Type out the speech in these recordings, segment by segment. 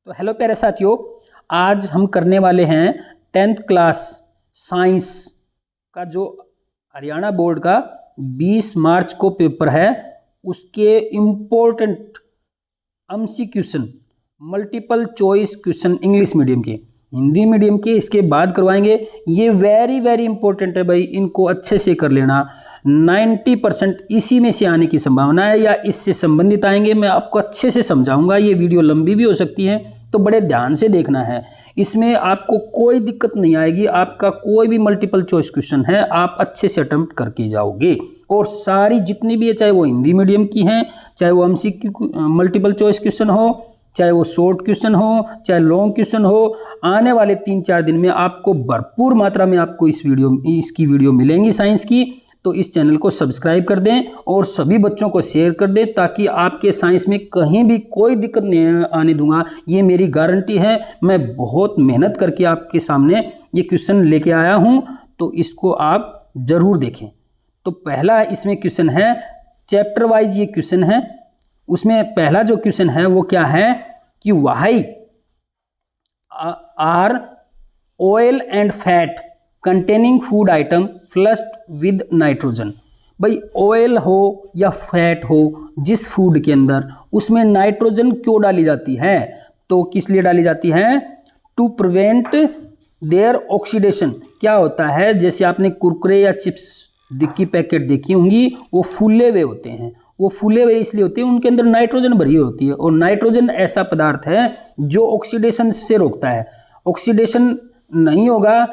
तो हेलो प्यारे साथियों, आज हम करने वाले हैं 10th क्लास साइंस का जो हरियाणा बोर्ड का 20 मार्च को पेपर है उसके important MCQ multiple choice question English medium के। हिंदी मीडियम के इसके बाद करवाएंगे। ये वेरी इंपॉर्टेंट है भाई, इनको अच्छे से कर लेना। 90% इसी में से आने की संभावना है या इससे संबंधित आएंगे। मैं आपको अच्छे से समझाऊंगा। ये वीडियो लंबी भी हो सकती है तो बड़े ध्यान से देखना है। इसमें आपको कोई दिक्कत नहीं आएगी। आपका कोई भी मल्टीपल चॉइस क्वेश्चन है आप अच्छे से अटेम्प्ट करके जाओगे। और सारी जितनी भी है, चाहे वो हिंदी मीडियम की हैं, चाहे वो MCQ मल्टीपल चॉइस क्वेश्चन हो, चाहे वो शॉर्ट क्वेश्चन हो, चाहे लॉन्ग क्वेश्चन हो, आने वाले 3-4 दिन में आपको भरपूर मात्रा में आपको इसकी वीडियो मिलेंगी साइंस की। तो इस चैनल को सब्सक्राइब कर दें और सभी बच्चों को शेयर कर दें ताकि आपके साइंस में कहीं भी कोई दिक्कत नहीं आने दूंगा। ये मेरी गारंटी है। मैं बहुत मेहनत करके आपके सामने ये क्वेश्चन लेके आया हूँ, तो इसको आप जरूर देखें। तो पहला इसमें क्वेश्चन है, चैप्टर वाइज ये क्वेश्चन है। उसमें पहला जो क्वेश्चन है वो क्या है कि why are oil and fat containing food item flushed with nitrogen. भाई ऑयल हो या फैट हो जिस फूड के अंदर, उसमें नाइट्रोजन क्यों डाली जाती है? तो किस लिए डाली जाती है? To prevent their oxidation. क्या होता है, जैसे आपने कुरकुरे या चिप्स की पैकेट देखी होंगी, वो फूले हुए होते हैं। वो फूले हुए इसलिए होते हैं उनके अंदर नाइट्रोजन भरी हुई होती है। और नाइट्रोजन ऐसा पदार्थ है जो ऑक्सीडेशन से रोकता है। ऑक्सीडेशन नहीं होगा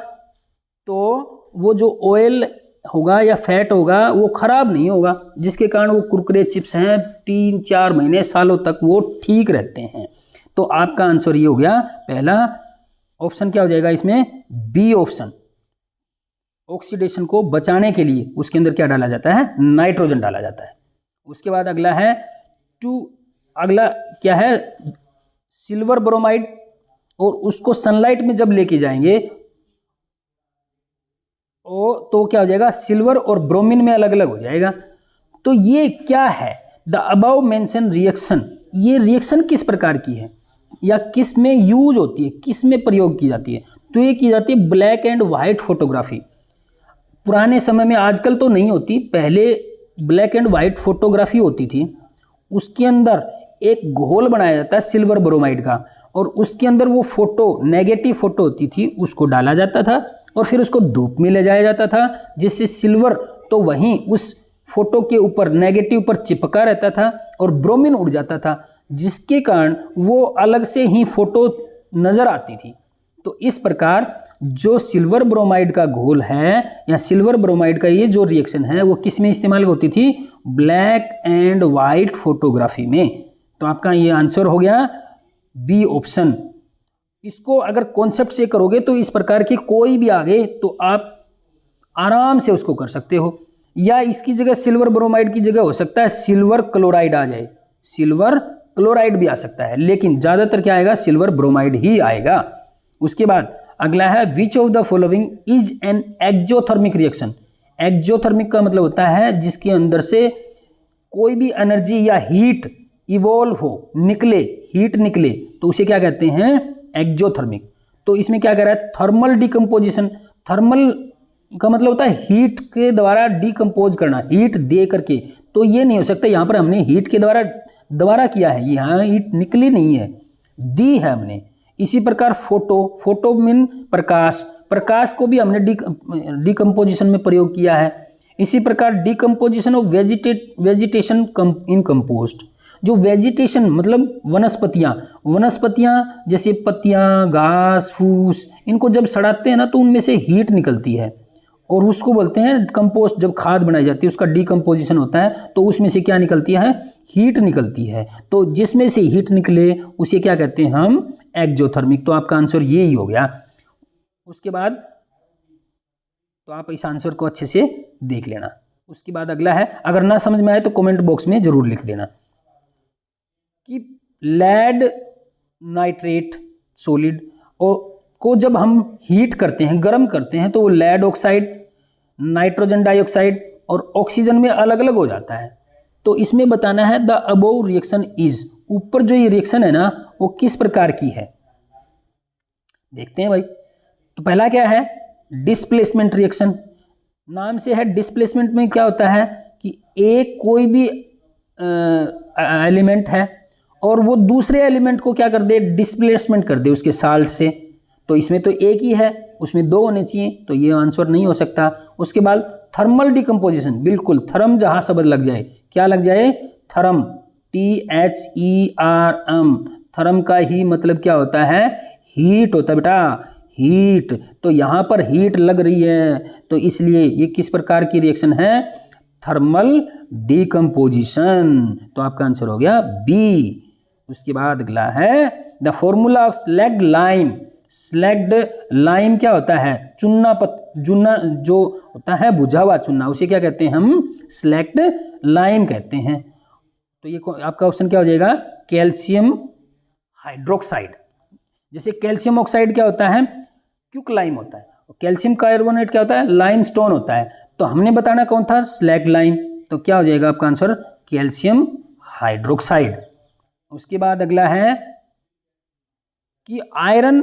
तो वो जो ऑयल होगा या फैट होगा वो खराब नहीं होगा, जिसके कारण वो कुरकुरे चिप्स हैं 3-4 महीने सालों तक वो ठीक रहते हैं। तो आपका आंसर ये हो गया। पहला ऑप्शन क्या हो जाएगा इसमें? B option. ऑक्सीडेशन को बचाने के लिए उसके अंदर क्या डाला जाता है? नाइट्रोजन डाला जाता है। उसके बाद अगला है अगला क्या है? Silver bromide. और उसको सनलाइट में जब लेके जाएंगे तो क्या हो जाएगा? सिल्वर और ब्रोमीन में अलग अलग हो जाएगा। तो ये क्या है? The above mention reaction. ये रिएक्शन किस प्रकार की है या किस में यूज होती है, किस में प्रयोग की जाती है? तो ये की जाती है ब्लैक एंड व्हाइट फोटोग्राफी। पुराने समय में, आजकल तो नहीं होती, पहले ब्लैक एंड व्हाइट फोटोग्राफी होती थी। उसके अंदर एक घोल बनाया जाता है सिल्वर ब्रोमाइड का, और उसके अंदर वो फोटो, नेगेटिव फोटो होती थी, उसको डाला जाता था और फिर उसको धूप में ले जाया जाता था, जिससे सिल्वर तो वहीं उस फोटो के ऊपर नेगेटिव पर चिपका रहता था और ब्रोमीन उड़ जाता था, जिसके कारण वो अलग से ही फोटो नजर आती थी। तो इस प्रकार जो सिल्वर ब्रोमाइड का घोल है या सिल्वर ब्रोमाइड का ये जो रिएक्शन है वो किस में इस्तेमाल होती थी? ब्लैक एंड व्हाइट फोटोग्राफी में। तो आपका ये आंसर हो गया बी ऑप्शन। इसको अगर कॉन्सेप्ट से करोगे तो इस प्रकार की कोई भी आगे तो आप आराम से उसको कर सकते हो। या इसकी जगह सिल्वर ब्रोमाइड की जगह हो सकता है सिल्वर क्लोराइड आ जाए, सिल्वर क्लोराइड भी आ सकता है, लेकिन ज्यादातर क्या आएगा? सिल्वर ब्रोमाइड ही आएगा। उसके बाद अगला है, which of the following is an exothermic reaction. Exothermic का मतलब होता है जिसके अंदर से कोई भी एनर्जी या हीट इवॉल्व हो, निकले, हीट निकले, तो उसे क्या कहते हैं? एक्जोथर्मिक। तो इसमें क्या कह रहा है? Thermal decomposition. थर्मल का मतलब होता है हीट के द्वारा डिकम्पोज करना, हीट दे करके। तो ये नहीं हो सकता, यहाँ पर हमने हीट के द्वारा किया है, यहाँ हीट निकली नहीं है, दी है हमने। इसी प्रकार फोटो मीन प्रकाश, प्रकाश को भी हमने डिकम्पोजिशन में प्रयोग किया है। इसी प्रकार decomposition of vegetation in compost. जो वेजिटेशन मतलब वनस्पतियां जैसे पत्तियां, घास फूस, इनको जब सड़ाते हैं ना तो उनमें से हीट निकलती है और उसको बोलते हैं कंपोस्ट। जब खाद बनाई जाती है उसका डिकम्पोजिशन होता है तो उसमें से क्या निकलती है? हीट निकलती है। तो जिसमें से हीट निकले उसे क्या कहते हैं हम? एक्जोथर्मिक। तो आपका आंसर ये ही हो गया। उसके बाद तो आप इस आंसर को अच्छे से देख लेना। उसके बाद अगला है, अगर ना समझ में आए तो कमेंट बॉक्स में जरूर लिख देना कि लेड नाइट्रेट सॉलिड को जब हम हीट करते हैं, गर्म करते हैं, तो वो लेड ऑक्साइड, नाइट्रोजन डाइऑक्साइड और ऑक्सीजन में अलग अलग हो जाता है। तो इसमें बताना है द अबोव रिएक्शन इज, ऊपर जो ये रिएक्शन है ना वो किस प्रकार की है, देखते हैं भाई। तो पहला क्या है, डिस्प्लेसमेंट रिएक्शन। नाम से है डिस्प्लेसमेंट में क्या होता है कि एक कोई भी एलिमेंट है और वो दूसरे एलिमेंट को क्या कर दे, डिस्प्लेसमेंट कर दे उसके साल्ट से। तो इसमें तो एक ही है, उसमें दो होने चाहिए, तो ये आंसर नहीं हो सकता। उसके बाद थर्मल डिकम्पोजिशन, बिल्कुल थर्म जहां शब्द लग जाए, क्या लग जाए, थर्म, THERM। थर्म का ही मतलब क्या होता है, हीट होता है बेटा, हीट। तो यहाँ पर हीट लग रही है, तो इसलिए ये किस प्रकार की रिएक्शन है, थर्मल डिकम्पोजिशन। तो आपका आंसर हो गया बी। उसके बाद अगला है the formula of slagged lime. Slagged lime क्या होता है, चूना जो होता है बुझा हुआ चूना, उसे क्या कहते हैं हम, स्लैग्ड लाइम कहते हैं। तो ये आपका ऑप्शन क्या हो जाएगा, कैल्शियम हाइड्रोक्साइड। जैसे कैल्शियम ऑक्साइड क्या होता है, क्विकलाइम होता है, कैल्शियम कार्बोनेट क्या होता है, लाइमस्टोन होता है। तो हमने बताना कौन था, स्लैग्ड लाइम। तो क्या हो जाएगा आपका आंसर, कैल्शियम हाइड्रोक्साइड। उसके बाद अगला है कि आयरन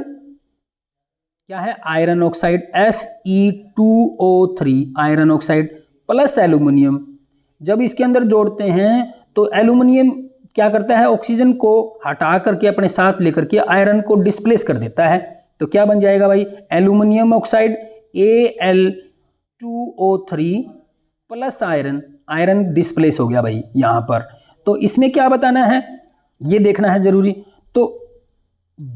क्या है, iron oxide, Fe2O3 iron oxide plus aluminium. जब इसके अंदर जोड़ते हैं तो एल्यूमिनियम क्या करता है, ऑक्सीजन को हटा करके अपने साथ लेकर के आयरन को डिस्प्लेस कर देता है। तो क्या बन जाएगा भाई, aluminium oxide Al2O3 plus iron, iron displace हो गया भाई यहाँ पर। तो इसमें क्या बताना है, ये देखना है जरूरी। तो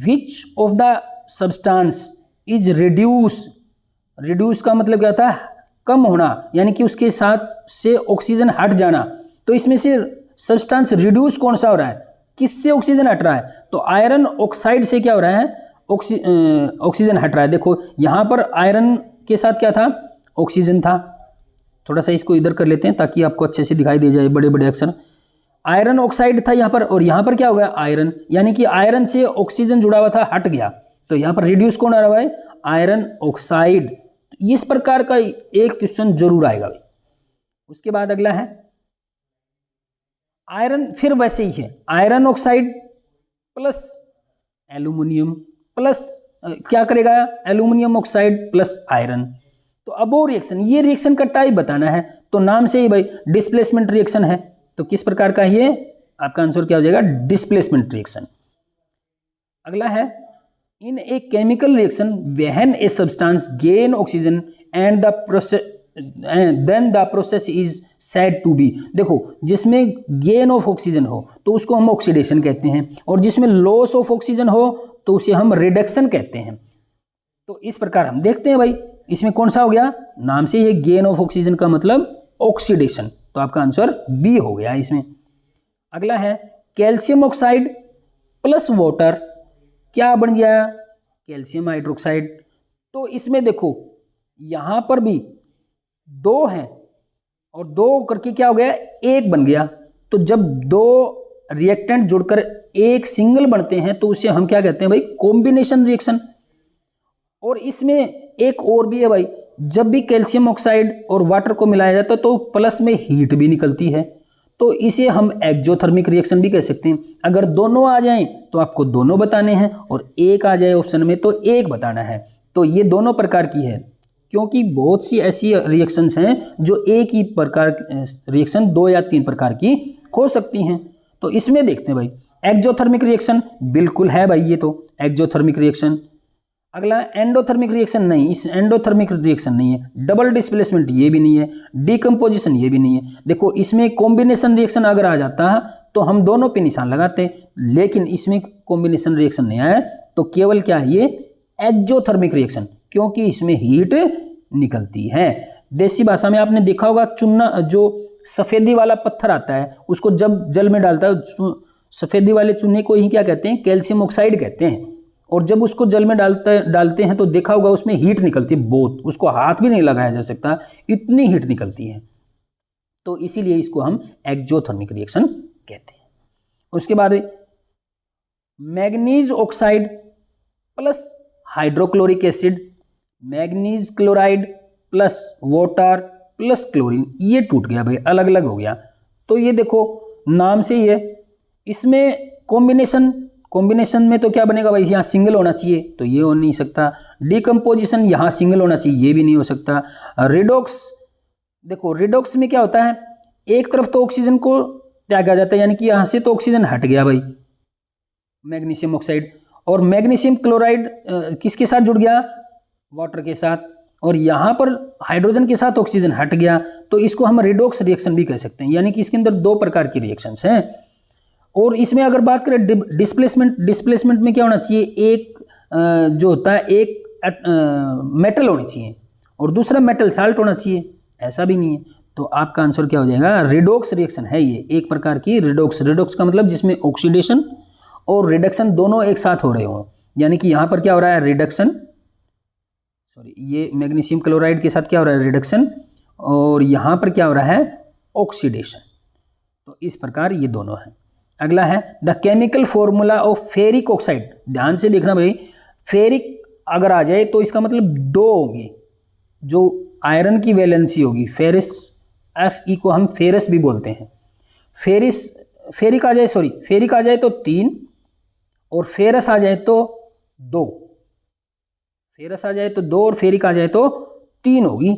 which of the substance is reduce का मतलब क्या होता है, कम होना, यानी कि उसके साथ से ऑक्सीजन हट जाना। तो इसमें से सब्सटेंस रिड्यूस कौन सा हो रहा है, किससे ऑक्सीजन हट रहा है, तो आयरन ऑक्साइड से क्या हो रहा है, ऑक्सीजन हट रहा है। देखो यहाँ पर आयरन के साथ क्या था, ऑक्सीजन था। थोड़ा सा इसको इधर कर लेते हैं ताकि आपको अच्छे से दिखाई दे जाए, बड़े बड़े अक्षर। आयरन ऑक्साइड था यहाँ पर, और यहाँ पर क्या हो गया, आयरन, यानी कि आयरन से ऑक्सीजन जुड़ा हुआ था, हट गया। तो यहाँ पर रिड्यूस कौन आ रहा है, आयरन ऑक्साइड। इस प्रकार का एक क्वेश्चन जरूर आएगा भाई। उसके बाद अगला है आयरन, फिर वैसे ही है, iron oxide plus aluminium plus क्या करेगा, एल्यूमिनियम ऑक्साइड प्लस आयरन। तो अब वो रिएक्शन, ये रिएक्शन का टाइप बताना है। तो नाम से ही भाई डिस्प्लेसमेंट रिएक्शन है, तो किस प्रकार का ये, आपका आंसर क्या हो जाएगा, डिस्प्लेसमेंट रिएक्शन। अगला है in a chemical reaction when a substance gain oxygen and the process then the process is said to be. देखो जिसमें गेन ऑफ ऑक्सीजन हो तो उसको हम ऑक्सीडेशन कहते हैं, और जिसमें लॉस ऑफ ऑक्सीजन हो तो उसे हम रिडक्शन कहते हैं। तो इस प्रकार हम देखते हैं भाई, इसमें कौन सा हो गया, नाम से ये गेन ऑफ ऑक्सीजन का मतलब ऑक्सीडेशन। तो आपका आंसर बी हो गया इसमें। अगला है कैल्शियम ऑक्साइड प्लस वाटर, क्या बन गया, कैल्शियम हाइड्रोक्साइड। तो इसमें देखो यहां पर भी दो हैं और दो करके क्या हो गया, एक बन गया। तो जब दो रिएक्टेंट जुड़कर एक सिंगल बनते हैं तो उसे हम क्या कहते हैं भाई, कॉम्बिनेशन रिएक्शन। और इसमें एक और भी है भाई, जब भी कैल्शियम ऑक्साइड और वाटर को मिलाया जाता है तो प्लस में हीट भी निकलती है, तो इसे हम एक्जोथर्मिक रिएक्शन भी कह सकते हैं। अगर दोनों आ जाएं तो आपको दोनों बताने हैं, और एक आ जाए ऑप्शन में तो एक बताना है। तो ये दोनों प्रकार की है, क्योंकि बहुत सी ऐसी रिएक्शंस हैं जो एक ही प्रकार रिएक्शन 2 या 3 प्रकार की हो सकती हैं। तो इसमें देखते हैं भाई, एक्जोथर्मिक रिएक्शन बिल्कुल है भाई, ये तो एक्जोथर्मिक रिएक्शन। अगला एंडोथर्मिक रिएक्शन नहीं, इस एंडोथर्मिक रिएक्शन नहीं है। डबल डिस्प्लेसमेंट ये भी नहीं है, डिकम्पोजिशन ये भी नहीं है। देखो इसमें कॉम्बिनेशन रिएक्शन अगर आ जाता है तो हम दोनों पे निशान लगाते हैं, लेकिन इसमें कॉम्बिनेशन रिएक्शन नहीं आया, तो केवल क्या है ये, एक्जोथर्मिक रिएक्शन, क्योंकि इसमें हीट निकलती है। देसी भाषा में आपने देखा होगा, चूना जो सफेदी वाला पत्थर आता है उसको जब जल में डालता है, सफेदी वाले चूने को ही क्या कहते हैं, कैल्शियम ऑक्साइड कहते हैं। और जब उसको जल में डालते हैं तो देखा होगा उसमें हीट निकलती है बहुत, उसको हाथ भी नहीं लगाया जा सकता, इतनी हीट निकलती है। तो इसीलिए इसको हम एक्जोथर्मिक रिएक्शन कहते हैं। उसके बाद manganese oxide plus hydrochloric acid, manganese chloride plus water plus chlorine, ये टूट गया भाई, अलग अलग हो गया। तो ये देखो नाम से ही है, इसमें कॉम्बिनेशन में तो क्या बनेगा भाई, यहाँ सिंगल होना चाहिए तो ये हो नहीं सकता। डिकम्पोजिशन, यहाँ सिंगल होना चाहिए, ये भी नहीं हो सकता। रिडॉक्स, देखो रिडॉक्स में क्या होता है, एक तरफ तो ऑक्सीजन को त्यागा जाता है, यानी कि यहाँ से तो ऑक्सीजन हट गया भाई, मैग्नीशियम ऑक्साइड, और मैग्नीशियम क्लोराइड किसके साथ जुड़ गया, वाटर के साथ, और यहाँ पर हाइड्रोजन के साथ ऑक्सीजन हट गया, तो इसको हम रिडॉक्स रिएक्शन भी कह सकते हैं, यानी कि इसके अंदर दो प्रकार की रिएक्शंस हैं। और इसमें अगर बात करें डिस्प्लेसमेंट में क्या होना चाहिए, एक जो होता है एक मेटल होनी चाहिए और दूसरा मेटल साल्ट होना चाहिए, ऐसा भी नहीं है। तो आपका आंसर क्या हो जाएगा, रिडॉक्स रिएक्शन है ये, एक प्रकार की रिडॉक्स का मतलब जिसमें ऑक्सीडेशन और रिडक्शन दोनों एक साथ हो रहे हों, यानी कि यहाँ पर क्या हो रहा है, रिडक्शन, सॉरी ये मैग्नीशियम क्लोराइड के साथ क्या हो रहा है, रिडक्शन, और यहाँ पर क्या हो रहा है, ऑक्सीडेशन। तो इस प्रकार ये दोनों हैं। अगला है the chemical formula of ferric oxide. ध्यान से देखना भाई, फेरिक अगर आ जाए तो इसका मतलब दो होंगे, जो आयरन की वैलेंसी होगी, फेरिस, Fe को हम फेरस भी बोलते हैं। फेरिक आ जाए तो 3 और फेरस आ जाए तो 2, फेरस आ जाए तो 2 और फेरिक आ जाए तो 3 होगी।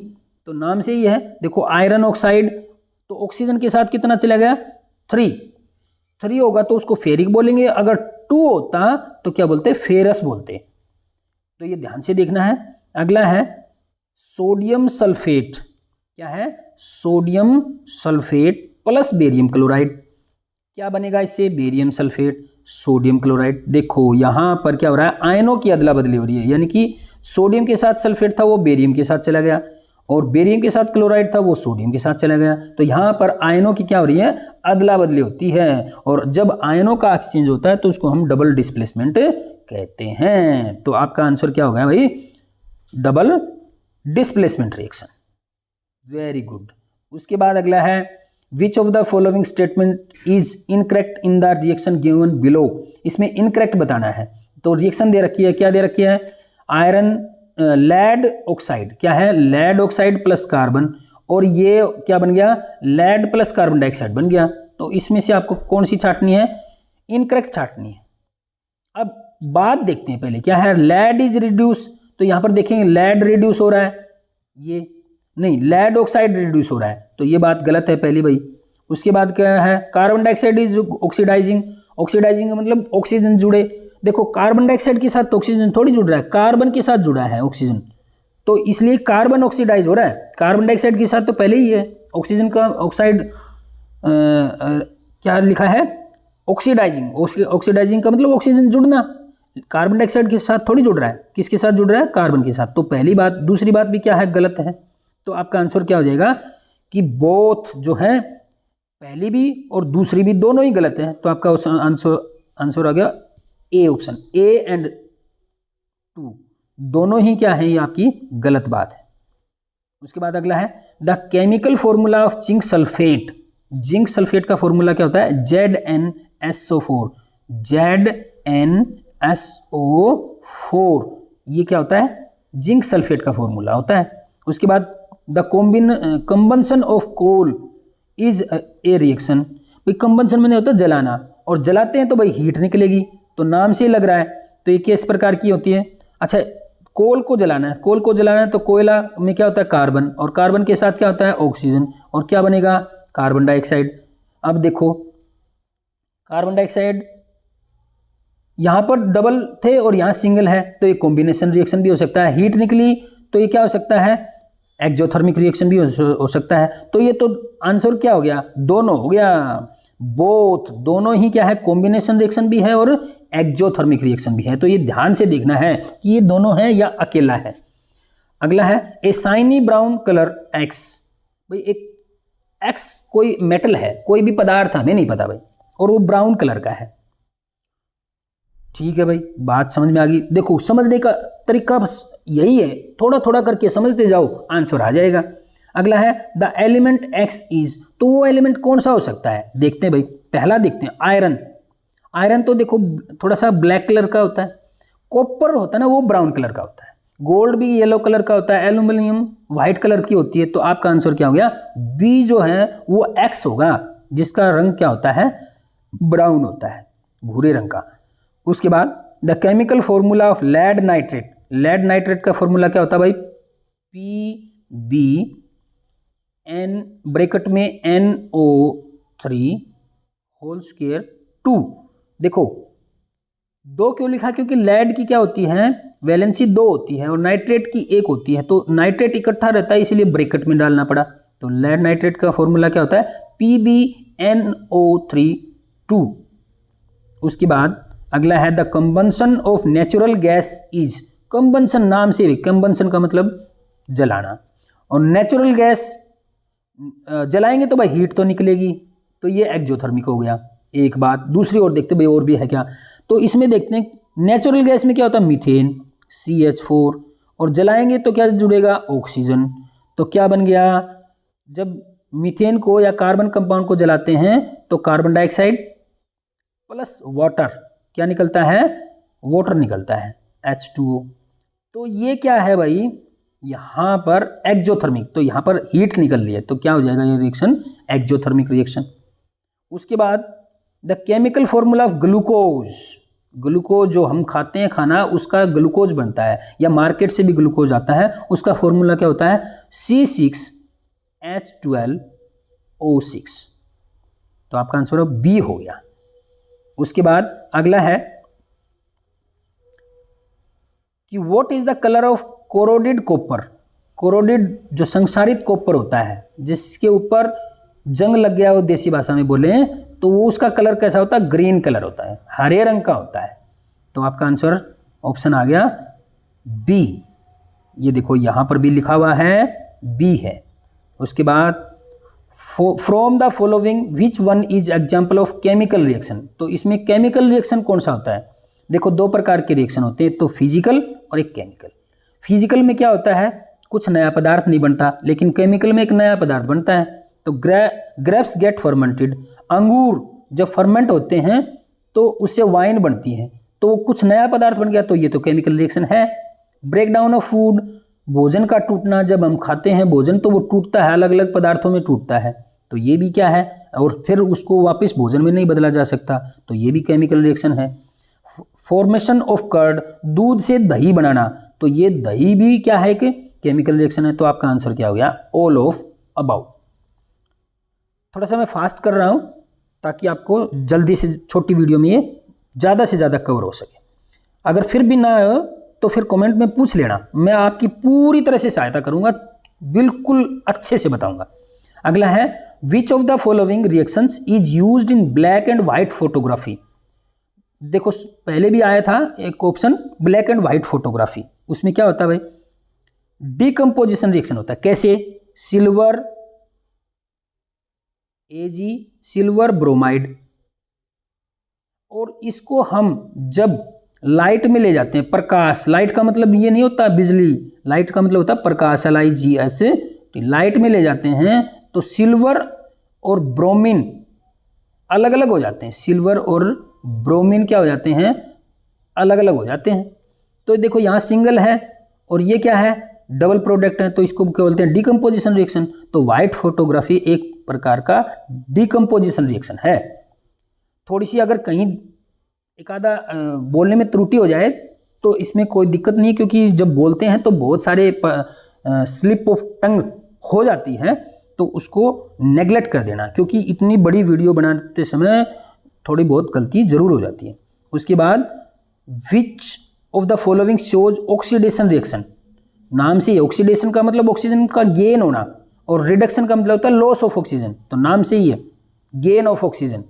तो नाम से ही है, देखो आयरन ऑक्साइड तो ऑक्सीजन के साथ कितना चला गया, 3 होगा तो उसको फेरिक बोलेंगे, अगर 2 होता तो क्या बोलते, फेरस बोलते। तो ये ध्यान से देखना है। अगला है सोडियम सल्फेट, क्या है, sodium sulphate plus barium chloride, क्या बनेगा इससे, बेरियम सल्फेट सोडियम क्लोराइड। देखो यहाँ पर क्या हो रहा है, आयनों की अदला बदली हो रही है, यानी कि सोडियम के साथ सल्फेट था वो बेरियम के साथ चला गया, और बेरियम के साथ क्लोराइड था वो सोडियम के साथ चला गया। तो यहाँ पर आयनों की क्या हो रही है, अदला बदली होती है, और जब आयनों का एक्सचेंज होता है तो उसको हम डबल डिस्प्लेसमेंट कहते हैं। तो आपका आंसर क्या होगा भाई, double displacement reaction. Very good. उसके बाद अगला है which of the following statement is incorrect in the reaction given below. इसमें इनकरेक्ट बताना है। तो रिएक्शन दे रखी है, क्या दे रखी है, आयरन लेड ऑक्साइड, क्या है, लेड ऑक्साइड प्लस कार्बन, और ये क्या बन गया, लेड प्लस कार्बन डाइऑक्साइड बन गया। तो इसमें से आपको कौन सी छाटनी है, इनकरेक्ट छाटनी है। अब बात देखते हैं पहले, क्या है, लेड इज रिड्यूस, तो यहां पर देखेंगे लेड रिड्यूस हो रहा है, ये नहीं, लेड ऑक्साइड रिड्यूस हो रहा है, तो ये बात गलत है पहली भाई। उसके बाद क्या है, carbon dioxide is oxidising, oxidising का मतलब ऑक्सीजन जुड़े। देखो कार्बन डाइऑक्साइड के साथ तो ऑक्सीजन थोड़ी जुड़ रहा है, कार्बन के साथ जुड़ा है ऑक्सीजन, तो इसलिए कार्बन ऑक्सीडाइज हो रहा है। कार्बन डाइऑक्साइड के साथ तो पहले ही है, ऑक्सीजन का ऑक्साइड क्या लिखा है, ऑक्सीडाइजिंग, ऑक्सीडाइजिंग का मतलब ऑक्सीजन जुड़ना, कार्बन डाइऑक्साइड के साथ थोड़ी जुड़ रहा है, किसके साथ जुड़ रहा है, कार्बन के साथ। तो पहली बात, दूसरी बात भी क्या है, गलत है। तो आपका आंसर क्या हो जाएगा कि बोथ जो है, पहली भी और दूसरी भी दोनों ही गलत है। तो आपका आंसर आ गया ए ऑप्शन, ए एंड 2 दोनों ही क्या है, ये आपकी गलत बात है। उसके बाद अगला है the chemical formula of zinc sulphate. Zinc sulphate का फॉर्मूला क्या होता है, ZnSO4, ZnSO4, ये क्या होता है, जिंक सल्फेट का फॉर्मूला होता है। उसके बाद the combustion of coal is a reaction. भाई कंबंशन में होता है जलाना, और जलाते हैं तो भाई हीट निकलेगी, तो नाम से ही लग रहा है। तो ये किस प्रकार की होती है, अच्छा कोल को जलाना है, कोल को जलाना है तो कोयला में क्या होता है, कार्बन, और कार्बन के साथ क्या होता है, ऑक्सीजन, और क्या बनेगा, कार्बन डाइऑक्साइड। अब देखो कार्बन डाइऑक्साइड यहाँ पर डबल थे और यहाँ सिंगल है, तो ये कॉम्बिनेशन रिएक्शन भी हो सकता है। हीट निकली तो ये क्या हो सकता है, एक्जोथर्मिक रिएक्शन भी हो सकता है। तो ये तो आंसर क्या हो गया, दोनों हो गया, बोथ, दोनों ही क्या है, कॉम्बिनेशन रिएक्शन भी है और एक्जोथर्मिक रिएक्शन भी है। तो ये ध्यान से देखना है कि ये दोनों है या अकेला है। अगला है ए शाइनी ब्राउन कलर एक्स। भाई एक एक्स कोई मेटल है, कोई भी पदार्थ हमें नहीं पता भाई, और वो ब्राउन कलर का है। ठीक है भाई, बात समझ में आ गई। देखो समझने का तरीका बस यही है, थोड़ा थोड़ा करके समझते जाओ, आंसर आ जाएगा। अगला है द एलिमेंट एक्स इज, तो वो एलिमेंट कौन सा हो सकता है, देखते हैं भाई। पहला देखते हैं आयरन। आयरन तो देखो थोड़ा सा ब्लैक कलर का होता है, कॉपर होता है ना वो ब्राउन कलर का होता है, गोल्ड भी येलो कलर का होता है, एल्यूमिनियम व्हाइट कलर की होती है। तो आपका आंसर क्या हो गया, बी जो है वो एक्स होगा, जिसका रंग क्या होता है, ब्राउन होता है। भूरे रंग का। उसके बाद the chemical formula of lead nitrate, lead nitrate का फॉर्मूला क्या होता है भाई, PbN ब्रैकेट में NO3 होल स्क्वायर 2। देखो 2 क्यों लिखा, क्योंकि लेड की क्या होती है, वैलेंसी 2 होती है और नाइट्रेट की 1 होती है, तो नाइट्रेट इकट्ठा रहता है इसलिए ब्रैकेट में डालना पड़ा। तो लेड नाइट्रेट का फॉर्मूला क्या होता है, PbNO3 2। उसके बाद अगला है the combustion of natural gas is, combustion नाम से, कंबंशन का मतलब जलाना, और नेचुरल गैस जलाएंगे तो भाई हीट तो निकलेगी, तो ये एक्जोथर्मिक हो गया। एक बात, दूसरी ओर देखते भाई और भी है क्या, तो इसमें देखते हैं नेचुरल गैस में क्या होता है, मीथेन CH4, और जलाएंगे तो क्या जुड़ेगा, ऑक्सीजन। तो क्या बन गया, जब मीथेन को या कार्बन कंपाउंड को जलाते हैं तो कार्बन डाइऑक्साइड प्लस वाटर क्या निकलता है, वाटर निकलता है H2O। तो ये क्या है भाई, यहाँ पर एक्जोथर्मिक, तो यहाँ पर हीट निकल रही है, तो क्या हो जाएगा ये रिएक्शन, एक्जोथर्मिक रिएक्शन। उसके बाद the chemical formula of glucose, glucose जो हम खाते हैं खाना उसका ग्लूकोज बनता है, या मार्केट से भी ग्लूकोज आता है, उसका फॉर्मूला क्या होता है, C6H12O6। तो आपका आंसर बी हो गया। उसके बाद अगला है कि what is the colour of corroded copper, corroded जो संसारित कॉपर होता है जिसके ऊपर जंग लग गया हो, देसी भाषा में बोले तो वो उसका कलर कैसा होता है, ग्रीन कलर होता है, हरे रंग का होता है। तो आपका आंसर ऑप्शन आ गया बी। ये देखो यहां पर भी लिखा हुआ है बी है। उसके बाद from the following which one is example of chemical reaction, तो इसमें केमिकल रिएक्शन कौन सा होता है, देखो 2 प्रकार के रिएक्शन होते हैं, तो फिजिकल और एक केमिकल। फिजिकल में क्या होता है, कुछ नया पदार्थ नहीं बनता, लेकिन केमिकल में एक नया पदार्थ बनता है। तो ग्रेप्स गेट फर्मेंटेड, अंगूर जब फर्मेंट होते हैं तो उससे वाइन बनती है, तो कुछ नया पदार्थ बन गया, तो ये तो केमिकल रिएक्शन है। ब्रेक डाउन ऑफ फूड, भोजन का टूटना, जब हम खाते हैं भोजन तो वो टूटता है, अलग अलग पदार्थों में टूटता है, तो ये भी क्या है, और फिर उसको वापस भोजन में नहीं बदला जा सकता, तो ये भी केमिकल रिएक्शन है। फॉर्मेशन ऑफ कर्ड, दूध से दही बनाना, तो ये दही भी क्या है कि केमिकल रिएक्शन है। तो आपका आंसर क्या हो गया, ऑल ऑफ अबाउट। थोड़ा सा मैं फास्ट कर रहा हूं ताकि आपको जल्दी से छोटी वीडियो में ये ज़्यादा से ज़्यादा कवर हो सके। अगर फिर भी ना हो तो फिर कमेंट में पूछ लेना, मैं आपकी पूरी तरह से सहायता करूंगा, बिल्कुल अच्छे से बताऊंगा। अगला है which of the following reactions is used in black and white photography. देखो पहले भी आया था एक option black and white photography, उसमें क्या होता है भाई, डिकम्पोजिशन रिएक्शन होता है। कैसे, सिल्वर Ag सिल्वर ब्रोमाइड, और इसको हम जब लाइट में ले जाते हैं, प्रकाश, लाइट का मतलब ये नहीं होता बिजली, लाइट का मतलब होता है प्रकाश, LIGS, लाइट में ले जाते हैं तो सिल्वर और ब्रोमीन अलग अलग हो जाते हैं, सिल्वर और ब्रोमीन क्या हो जाते हैं, अलग अलग हो जाते हैं। तो देखो यहाँ सिंगल है और ये क्या है, डबल प्रोडक्ट है, तो इसको क्या बोलते हैं, डिकम्पोजिशन रिएक्शन। तो व्हाइट फोटोग्राफी एक प्रकार का डिकम्पोजिशन रिएक्शन है। थोड़ी सी अगर कहीं एक आधा बोलने में त्रुटि हो जाए तो इसमें कोई दिक्कत नहीं, क्योंकि जब बोलते हैं तो बहुत सारे स्लिप ऑफ टंग हो जाती है, तो उसको नेग्लेक्ट कर देना, क्योंकि इतनी बड़ी वीडियो बनाते समय थोड़ी बहुत गलती जरूर हो जाती है। उसके बाद which of the following shows oxidation reaction, नाम से ऑक्सीडेशन का मतलब ऑक्सीजन का गेन होना और रिडक्शन का मतलब होता है लॉस ऑफ ऑक्सीजन, तो नाम से ही है गेन ऑफ ऑक्सीजन।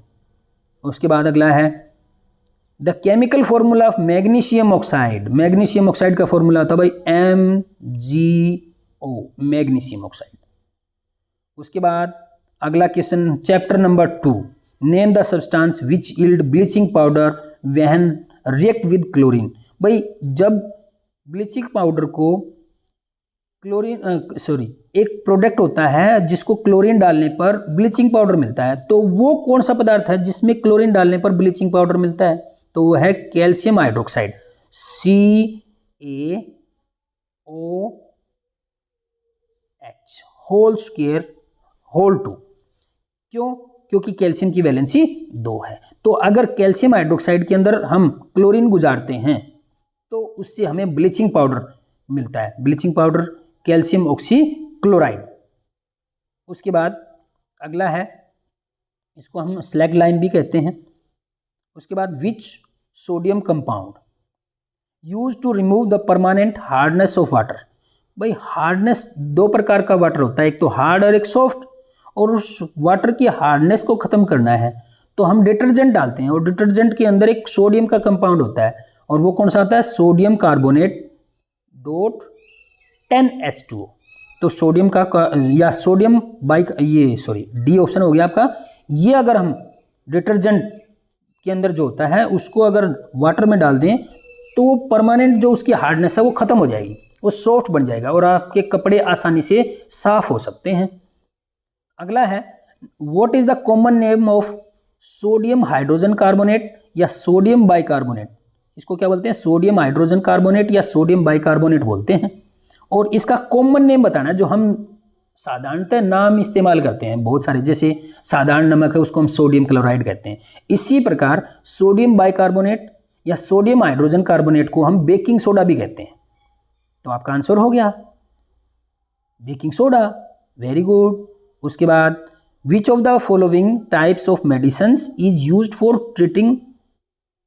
उसके बाद अगला है the chemical formula of magnesium oxide, magnesium oxide का फॉर्मूला होता है भाई MgO, मैग्नीशियम ऑक्साइड। उसके बाद अगला question chapter number 2, name the substance which yield bleaching powder when react with chlorine. भाई जब ब्लीचिंग पाउडर को क्लोरीन एक प्रोडक्ट होता है जिसको क्लोरीन डालने पर ब्लीचिंग पाउडर मिलता है, तो वो कौन सा पदार्थ है जिसमें क्लोरीन डालने पर ब्लीचिंग पाउडर मिलता है, तो वो है calcium hydroxide, CaOH whole square whole 2। क्यों, क्योंकि कैल्शियम की वैलेंसी 2 है। तो अगर कैल्शियम हाइड्रोक्साइड के अंदर हम क्लोरीन गुजारते हैं तो उससे हमें ब्लीचिंग पाउडर मिलता है, ब्लीचिंग पाउडर कैल्शियम ऑक्सीक्लोराइड। उसके बाद अगला है, इसको हम स्लैग लाइम भी कहते हैं। उसके बाद which sodium compound use to remove the permanent hardness of water. भाई हार्डनेस दो प्रकार का वाटर होता है, एक तो हार्ड और एक सॉफ्ट, और उस वाटर की हार्डनेस को खत्म करना है तो हम डिटर्जेंट डालते हैं, और डिटर्जेंट के अंदर एक सोडियम का कंपाउंड होता है, और वो कौन सा होता है, सोडियम कार्बोनेट डॉट 10H2O। तो सोडियम का या सोडियम बाइक डी ऑप्शन हो गया आपका। ये अगर हम डिटर्जेंट के अंदर जो होता है उसको अगर वाटर में डाल दें तो परमानेंट जो उसकी हार्डनेस है वो खत्म हो जाएगी, वो सॉफ्ट बन जाएगा और आपके कपड़े आसानी से साफ हो सकते हैं। अगला है, what is the common name of sodium hydrogen carbonate या सोडियम बाइकार्बोनेट। इसको क्या बोलते हैं, सोडियम हाइड्रोजन कार्बोनेट या सोडियम बाइकार्बोनेट बोलते हैं। और इसका कॉमन नेम बताना है, जो हम साधारणतः नाम इस्तेमाल करते हैं बहुत सारे, जैसे साधारण नमक है उसको हम सोडियम क्लोराइड कहते हैं। इसी प्रकार सोडियम बाइकार्बोनेट या सोडियम हाइड्रोजन कार्बोनेट को हम बेकिंग सोडा भी कहते हैं। तो आपका आंसर हो गया बेकिंग सोडा, वेरी गुड। उसके बाद which of the following types of medicines is used for treating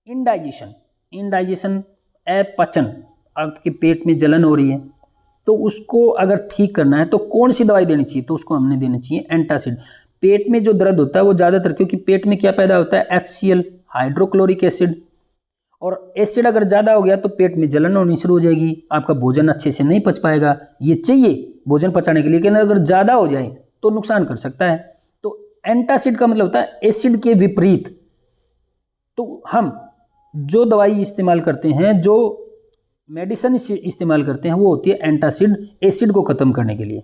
indigestion. Indigestion अपचन, आपके पेट में जलन हो रही है तो उसको अगर ठीक करना है तो कौन सी दवाई देनी चाहिए, तो उसको हमने देनी चाहिए एंटासिड। पेट में जो दर्द होता है वो ज़्यादातर, क्योंकि पेट में क्या पैदा होता है, HCl हाइड्रोक्लोरिक एसिड, और एसिड अगर ज़्यादा हो गया तो पेट में जलन होनी शुरू हो जाएगी, आपका भोजन अच्छे से नहीं पच पाएगा। ये चाहिए भोजन पचाने के लिए, लेकिन अगर ज़्यादा हो जाए तो नुकसान कर सकता है। तो एंटासिड का मतलब होता है एसिड के विपरीत। तो हम जो दवाई इस्तेमाल करते हैं, जो मेडिसिन इस्तेमाल करते हैं, वो होती है एंटासिड, एसिड को खत्म करने के लिए।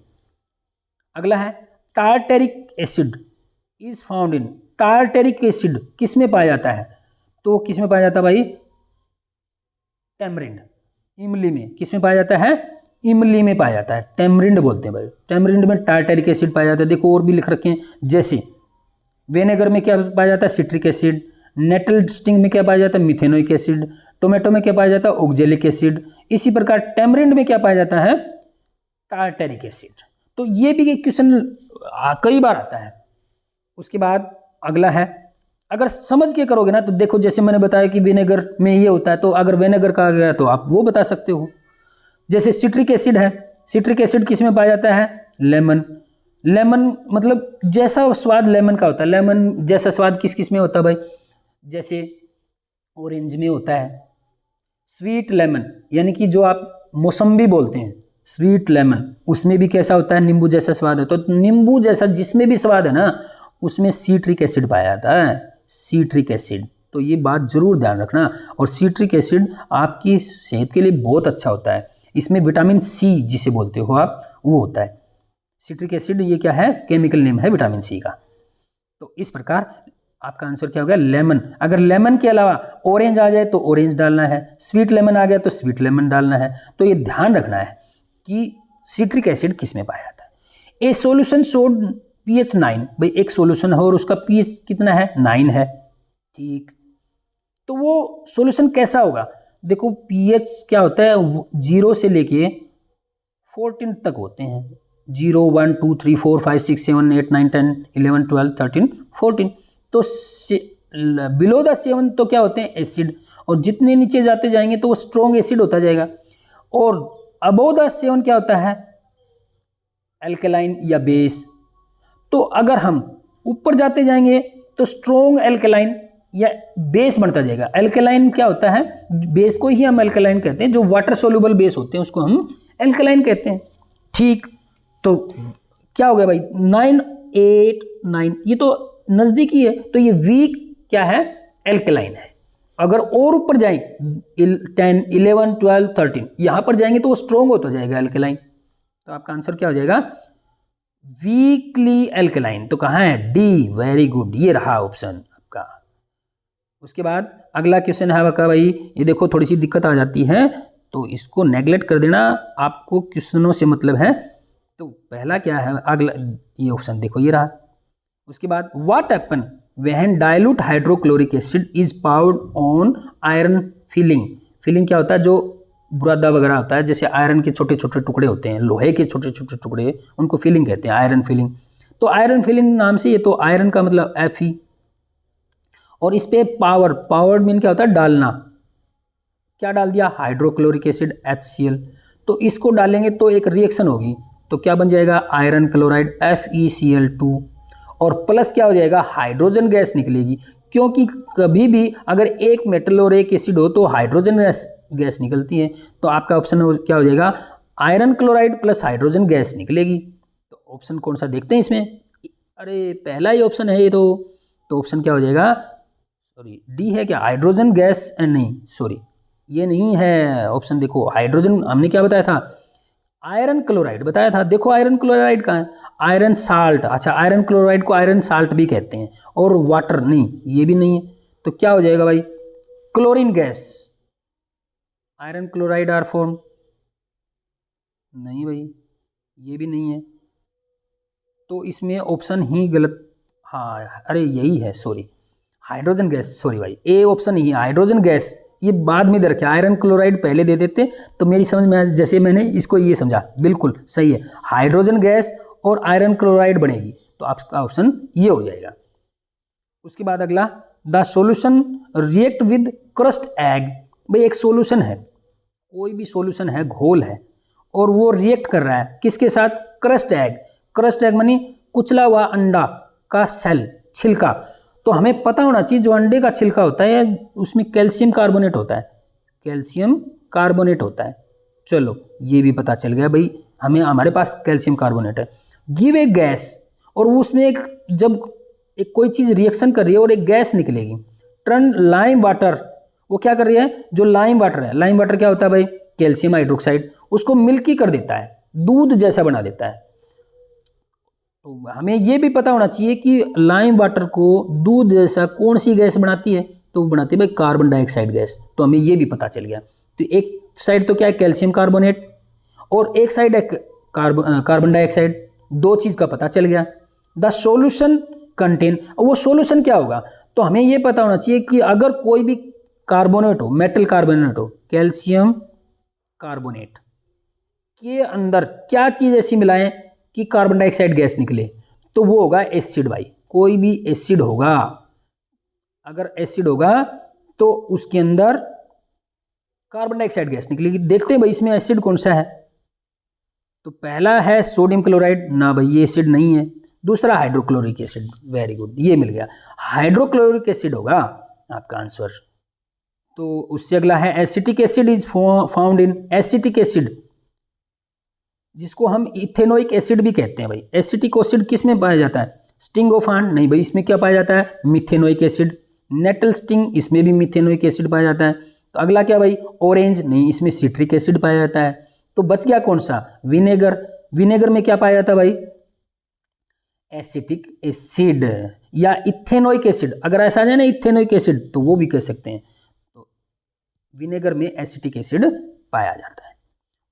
अगला है, tartaric acid is found in. Tartaric acid किस में पाया जाता है, तो किस में पाया जाता है भाई, टेमरिंड, इमली में। किस में पाया जाता है, इमली में पाया जाता है, टेमरिंड बोलते हैं भाई। टेमरिंड में टार्टेरिक एसिड पाया जाता है। देखो और भी लिख रखे हैं, जैसे विनेगर में क्या पाया जाता है, सिट्रिक एसिड। नेटल स्टिंग में क्या पाया जाता है, मिथेनोइक एसिड। टोमेटो में क्या पाया जाता है, ऑक्जेलिक एसिड। इसी प्रकार टेमरिंड में क्या पाया जाता है, टार्टेरिक एसिड। तो ये भी एक क्वेश्चन कई बार आता है। उसके बाद अगला है, अगर समझ के करोगे ना तो देखो, जैसे मैंने बताया कि विनेगर में ये होता है, तो अगर विनेगर कहा गया तो आप वो बता सकते हो। जैसे सिट्रिक एसिड है, सिट्रिक एसिड किस में पाया जाता है, लेमन। लेमन मतलब जैसा स्वाद लेमन का होता है, लेमन जैसा स्वाद किस किस में होता है भाई, जैसे ऑरेंज में होता है। स्वीट लेमन यानी कि जो आप मौसम्बी बोलते हैं, स्वीट लेमन, उसमें भी कैसा होता है, नींबू जैसा स्वाद है। तो नींबू जैसा जिसमें भी स्वाद है ना, उसमें सिट्रिक एसिड पाया जाता है, सिट्रिक एसिड। तो ये बात जरूर ध्यान रखना। और सिट्रिक एसिड आपकी सेहत के लिए बहुत अच्छा होता है। इसमें विटामिन सी जिसे बोलते हो आप, वो होता है सिट्रिक एसिड। ये क्या है, केमिकल नेम है विटामिन सी का। तो इस प्रकार आपका आंसर क्या हो गया, लेमन। अगर लेमन के अलावा ऑरेंज आ जाए तो ऑरेंज डालना है, स्वीट लेमन आ गया तो स्वीट लेमन डालना है। तो ये ध्यान रखना है कि सिट्रिक एसिड किस में पाया जाता है। ए सॉल्यूशन शोड pH 9, भाई एक सॉल्यूशन है और उसका pH कितना है, 9 है, ठीक। तो वो सॉल्यूशन कैसा होगा, देखो pH क्या होता है, 0 से लेके 14 तक होते हैं। 0, 1, 2, 3, 4, 5, 6, 7, 8, 9, 10, 11, 12, 13, 14। तो बिलो द 7 तो क्या होते हैं, एसिड, और जितने नीचे जाते जाएंगे तो वो स्ट्रॉन्ग एसिड होता जाएगा। और अबोव द 7 क्या होता है, एल्केलाइन या बेस। तो अगर हम ऊपर जाते जाएंगे तो स्ट्रॉन्ग एल्केलाइन या बेस बनता जाएगा। एल्केलाइन क्या होता है, बेस को ही हम एल्केलाइन कहते हैं, जो वाटर सोल्यूबल बेस होते हैं उसको हम एल्केलाइन कहते हैं, ठीक। तो क्या हो गया भाई, 9, 8, 9, ये तो नज़दीकी है। तो ये वीक क्या है, एल्केलाइन है। अगर और ऊपर जाएं 10, 11, 12, 13 यहाँ पर जाएंगे तो वो स्ट्रॉन्ग होता जाएगा एल्केलाइन। तो आपका आंसर क्या हो जाएगा, वीकली एल्केलाइन। तो कहाँ है, डी, वेरी गुड, ये रहा ऑप्शन आपका। उसके बाद अगला क्वेश्चन है आपका भाई, ये देखो थोड़ी सी दिक्कत आ जाती है तो इसको नेगलेक्ट कर देना, आपको क्वेश्चनों से मतलब है। तो पहला क्या है, अगला ये ऑप्शन देखो, ये रहा। उसके बाद what happen when dilute hydrochloric acid is poured on iron filing. Filing क्या होता है, जो बुरादा वगैरह होता है, जैसे आयरन के छोटे छोटे टुकड़े होते हैं, लोहे के छोटे छोटे टुकड़े, उनको फिलिंग कहते हैं, आयरन फिलिंग। तो आयरन फिलिंग नाम से, ये तो आयरन का मतलब Fe, और इस पे पावर, पावर मीन क्या होता है, डालना। क्या डाल दिया, हाइड्रोक्लोरिक एसिड HCl। तो इसको डालेंगे तो एक रिएक्शन होगी, तो क्या बन जाएगा, आयरन क्लोराइड FeCl2, और प्लस क्या हो जाएगा, हाइड्रोजन गैस निकलेगी, क्योंकि कभी भी अगर एक मेटल और एक एसिड हो तो हाइड्रोजन गैस निकलती है। तो आपका ऑप्शन क्या हो जाएगा, iron chloride plus hydrogen gas निकलेगी। तो ऑप्शन कौन सा देखते हैं इसमें, अरे पहला ही ऑप्शन है ये तो ऑप्शन क्या हो जाएगा, सॉरी डी है क्या, हाइड्रोजन गैस, नहीं सॉरी ये नहीं है ऑप्शन। देखो हाइड्रोजन हमने क्या बताया था, आयरन क्लोराइड बताया था। देखो आयरन क्लोराइड कहाँ है, आयरन साल्ट, अच्छा आयरन क्लोराइड को आयरन साल्ट भी कहते हैं, और वाटर नहीं, ये भी नहीं है। तो क्या हो जाएगा भाई, chlorine gas, iron chloride are form, नहीं भाई ये भी नहीं है। तो इसमें ऑप्शन ही गलत, हाँ अरे यही है, सॉरी हाइड्रोजन गैस, सॉरी भाई ए ऑप्शन ही है, हाइड्रोजन गैस ये बाद में दे रखे, आयरन क्लोराइड पहले दे देते तो मेरी समझ में, जैसे मैंने इसको ये समझा, बिल्कुल सही है, हाइड्रोजन गैस और आयरन क्लोराइड बनेगी, तो आपका ऑप्शन ये हो जाएगा। उसके बाद अगला, the solution react with crust egg. भाई एक सॉल्यूशन है, कोई भी सॉल्यूशन है, घोल है, और वो रिएक्ट कर रहा है किसके साथ, क्रस्ट एग। क्रस्ट एग मानी कुचला हुआ अंडा का सेल, छिलका। तो हमें पता होना चाहिए जो अंडे का छिलका होता है उसमें कैल्शियम कार्बोनेट होता है, कैल्शियम कार्बोनेट होता है। चलो ये भी पता चल गया भाई, हमें हमारे पास कैल्शियम कार्बोनेट है। गिव ए गैस, और उसमें एक, जब एक कोई चीज़ रिएक्शन कर रही है और एक गैस निकलेगी, टर्न लाइम वाटर, वो क्या कर रही है, जो लाइम वाटर है, लाइम वाटर क्या होता है भाई, कैल्शियम हाइड्रोक्साइड, उसको मिल्की कर देता है, दूध जैसा बना देता है। तो हमें यह भी पता होना चाहिए कि लाइम वाटर को दूध जैसा कौन सी गैस बनाती है, तो वो बनाती है भाई कार्बन डाइऑक्साइड गैस। तो हमें यह भी पता चल गया। तो एक साइड तो क्या है, कैल्शियम कार्बोनेट, और एक साइड है कार्बन डाइऑक्साइड, दो चीज का पता चल गया। द सॉल्यूशन कंटेन, वो सॉल्यूशन क्या होगा, तो हमें यह पता होना चाहिए कि अगर कोई भी कार्बोनेट हो, मेटल कार्बोनेट हो, कैल्शियम कार्बोनेट के अंदर क्या चीज ऐसी मिलाएं कि कार्बन डाइऑक्साइड गैस निकले, तो वो होगा एसिड भाई। कोई भी एसिड होगा, अगर एसिड होगा तो उसके अंदर कार्बन डाइऑक्साइड गैस निकलेगी। देखते हैं भाई इसमें एसिड कौन सा है। तो पहला है सोडियम क्लोराइड, ना भाई ये एसिड नहीं है। दूसरा हाइड्रोक्लोरिक एसिड, वेरी गुड, ये मिल गया, हाइड्रोक्लोरिक एसिड होगा आपका आंसर। तो उससे अगला है acetic acid is found in, acetic acid जिसको हम इथेनोइक एसिड भी कहते हैं भाई। एसिटिक एसिड किस में पाया जाता है, स्टिंगोफान, नहीं भाई इसमें क्या पाया जाता है, मिथेनोइक एसिड। नेटल स्टिंग, इसमें भी मिथेनोइक एसिड पाया जाता है। तो अगला क्या भाई, ऑरेंज, नहीं इसमें सिट्रिक एसिड पाया जाता है। तो बच गया कौन सा, विनेगर। विनेगर में क्या पाया जाता है भाई, एसिटिक एसिड या इथेनोइक एसिड। अगर ऐसा आ जाए ना इथेनोइक एसिड, तो वो भी कह सकते हैं। तो विनेगर में एसिटिक एसिड पाया जाता है।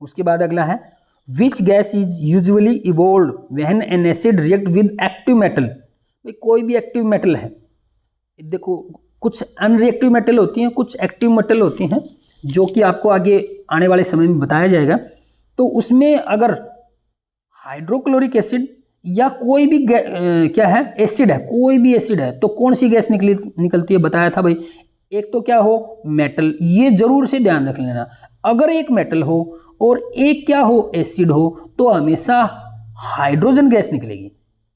उसके बाद अगला है, which gas is usually evolve when an acid react with active metal. भाई कोई भी एक्टिव मेटल है, देखो कुछ अनरिएक्टिव मेटल होती हैं, कुछ एक्टिव मेटल होती हैं, जो कि आपको आगे आने वाले समय में बताया जाएगा। तो उसमें अगर हाइड्रोक्लोरिक एसिड या कोई भी क्या है, एसिड है, कोई भी एसिड है, तो कौन सी गैस निकलती है, बताया था भाई। एक तो क्या हो, मेटल, ये जरूर से ध्यान रख लेना। अगर एक मेटल हो और एक क्या हो, एसिड हो, तो हमेशा हाइड्रोजन गैस निकलेगी।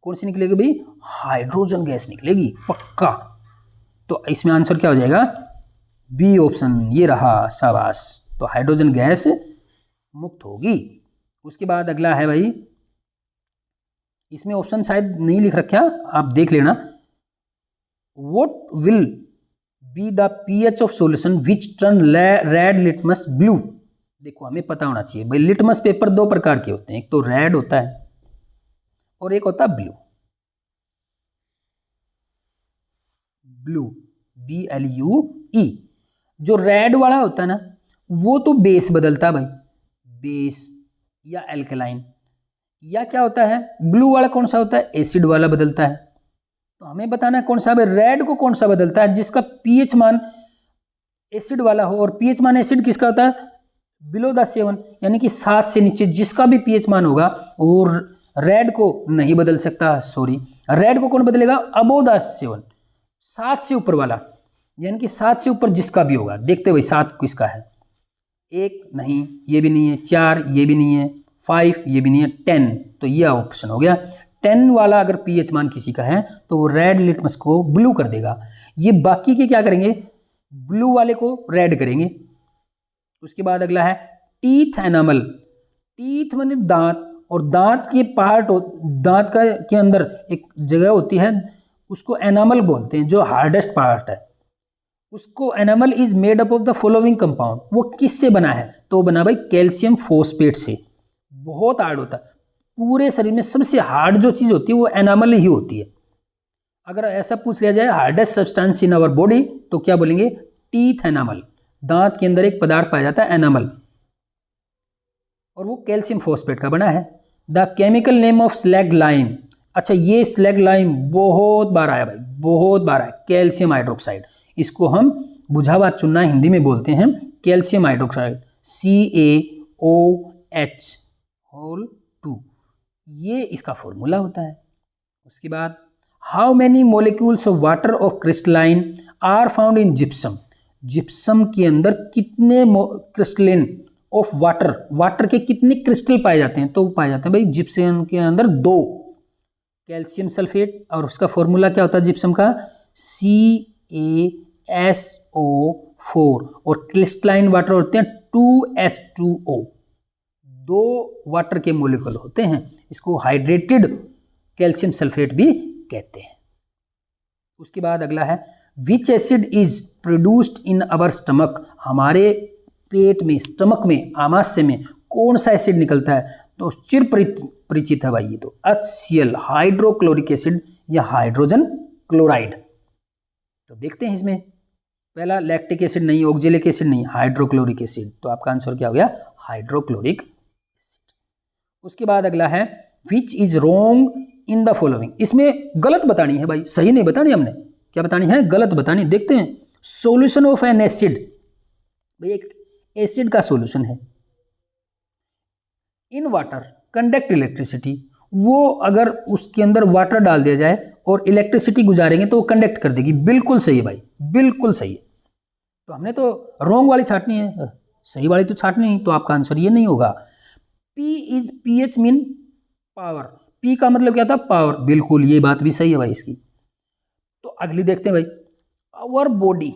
कौन सी निकलेगी भाई, हाइड्रोजन गैस निकलेगी पक्का। तो इसमें आंसर क्या हो जाएगा, बी ऑप्शन, ये रहा, शाबाश। तो हाइड्रोजन गैस मुक्त होगी। उसके बाद अगला है भाई, इसमें ऑप्शन शायद नहीं लिख रखा, आप देख लेना। What will be the pH of solution which turn red litmus blue. देखो हमें पता होना चाहिए भाई, लिटमस पेपर दो प्रकार के होते हैं, एक तो रेड होता है और एक होता है ब्लू। Blue, BLUE। जो रेड वाला होता है ना, वो तो बेस बदलता है भाई, बेस या एल्कलाइन, या क्या होता है, ब्लू वाला कौन सा होता है, एसिड वाला बदलता है। तो हमें बताना है कौन सा है, रेड को कौन सा बदलता है, जिसका पीएच मान एसिड वाला हो, और पीएच मान एसिड किसका होता है, बिलो द 7, यानी कि 7 से नीचे जिसका भी पीएच मान होगा वो रेड को नहीं बदल सकता। सॉरी, रेड को कौन बदलेगा, अबोव द 7, 7 से ऊपर वाला, यानी कि 7 से ऊपर जिसका भी होगा। देखते भाई 7 किसका है, 1 नहीं, ये भी नहीं है, 4 ये भी नहीं है, 5 ये भी नहीं है, 10 तो ये ऑप्शन हो गया। 10 वाला अगर पीएच मान किसी का है तो वो रेड लिटमस को ब्लू कर देगा। ये बाकी के क्या करेंगे, ब्लू वाले को रेड करेंगे। उसके बाद अगला है टीथ एनामल। टीथ मतलब दांत, और दांत के पार्ट, दांत का के अंदर एक जगह होती है उसको एनामल बोलते हैं, जो हार्डेस्ट पार्ट है उसको। Enamel is made up of the following compound. वो किससे बना है, तो वो बना भाई कैल्शियम फॉस्फेट से। बहुत हार्ड होता है, पूरे शरीर में सबसे हार्ड जो चीज़ होती है वो एनामल ही होती है। अगर ऐसा पूछ लिया जाए hardest substance in our body तो क्या बोलेंगे, टीथ एनामल। दांत के अंदर एक पदार्थ पाया जाता है एनामल, और वो कैल्शियम फॉस्फेट का बना है। The chemical name of slag lime. अच्छा, ये स्लैग लाइम बहुत बार आया भाई, बहुत बार आया, कैल्शियम हाइड्रोक्साइड। इसको हम बुझावा चुनना हिंदी में बोलते हैं कैल्शियम हाइड्रोक्साइड, CaOH2, ये इसका फॉर्मूला होता है। उसके बाद how many molecules of water of crystalline are found in gypsum. Gypsum के अंदर कितने क्रिस्टलिन ऑफ वाटर, वाटर के कितने क्रिस्टल पाए जाते हैं, तो पाए जाते हैं भाई जिप्सम के अंदर 2, कैल्शियम सल्फेट, और उसका फॉर्मूला क्या होता है जिप्सम का, CaSO4, और क्रिस्टलाइन वाटर होते हैं 2H2O। 2 वाटर के मोलिक्यूल होते हैं, इसको हाइड्रेटेड कैल्शियम सल्फेट भी कहते हैं। उसके बाद अगला है विच acid is produced in our stomach. हमारे पेट में, स्टमक में, आमाशय में कौन सा एसिड निकलता है, तो चिर परिचित है भाई ये तो, HCl हाइड्रोक्लोरिक एसिड या हाइड्रोजन क्लोराइड। तो देखते हैं इसमें, पहला लैक्टिक एसिड नहीं, ऑक्जेलिक एसिड नहीं, हाइड्रोक्लोरिक एसिड, तो आपका आंसर क्या हो गया, हाइड्रोक्लोरिक एसिड। उसके बाद अगला है which is wrong in the following. इसमें गलत बतानी है भाई, सही नहीं बतानी, हमने क्या बतानी है, गलत बतानी। देखते हैं, सॉल्यूशन ऑफ एन एसिड, भाई एक एसिड का सॉल्यूशन है, इन वाटर कंडक्ट इलेक्ट्रिसिटी। वो अगर उसके अंदर वाटर डाल दिया जाए और इलेक्ट्रिसिटी गुजारेंगे तो वो कंडक्ट कर देगी। बिल्कुल सही है भाई, बिल्कुल सही है। तो हमने तो रॉन्ग वाली छाटनी है, सही वाली तो छाटनी नहीं, तो आपका आंसर ये नहीं होगा। P is pH mean power, P का मतलब क्या था, पावर। बिल्कुल ये बात भी सही है भाई इसकी। तो अगली देखते हैं भाई, आवर बॉडी,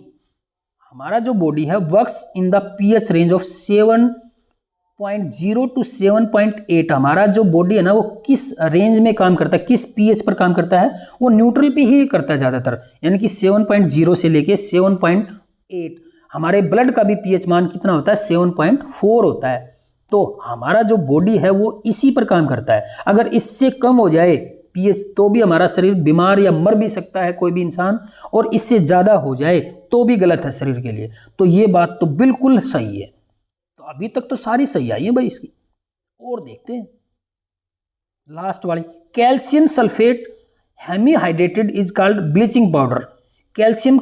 हमारा जो बॉडी है works in the pH range of 7.0 to 7.8। हमारा जो बॉडी है ना वो किस रेंज में काम करता है, किस पीएच पर काम करता है, वो न्यूट्रल पे ही करता है ज़्यादातर, यानी कि 7.0 से लेके 7.8। हमारे ब्लड का भी पीएच मान कितना होता है, 7.4 होता है। तो हमारा जो बॉडी है वो इसी पर काम करता है। अगर इससे कम हो जाए पीएच तो भी हमारा शरीर बीमार या मर भी सकता है कोई भी इंसान, और इससे ज़्यादा हो जाए तो भी गलत है शरीर के लिए। तो ये बात तो बिल्कुल सही है। तो अभी तक तो सारी सही आई है भाई इसकी। और देखते हैं लास्ट वाली, calcium sulphate hemihydrated is called bleaching powder. Calcium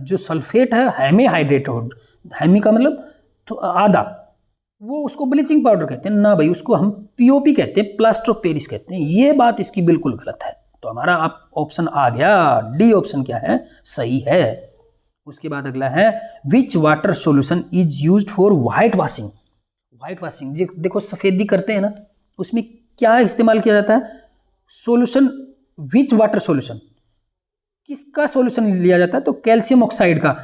जो सल्फेट है हेमीहाइड्रेटेड, हेमी का मतलब तो आधा, वो उसको ब्लीचिंग पाउडर कहते हैं ना भाई, उसको हम पीओपी कहते हैं, प्लास्टर ऑफ पेरिस कहते हैं। ये बात इसकी बिल्कुल गलत है। तो हमारा आप ऑप्शन आ गया, डी ऑप्शन क्या है, सही है। उसके बाद अगला है which water solution is used for white washing. White washing देखो सफेदी करते हैं ना, उसमें क्या इस्तेमाल किया जाता है, सॉल्यूशन, विच वाटर सॉल्यूशन, किसका सॉल्यूशन लिया जाता है, तो कैल्शियम ऑक्साइड का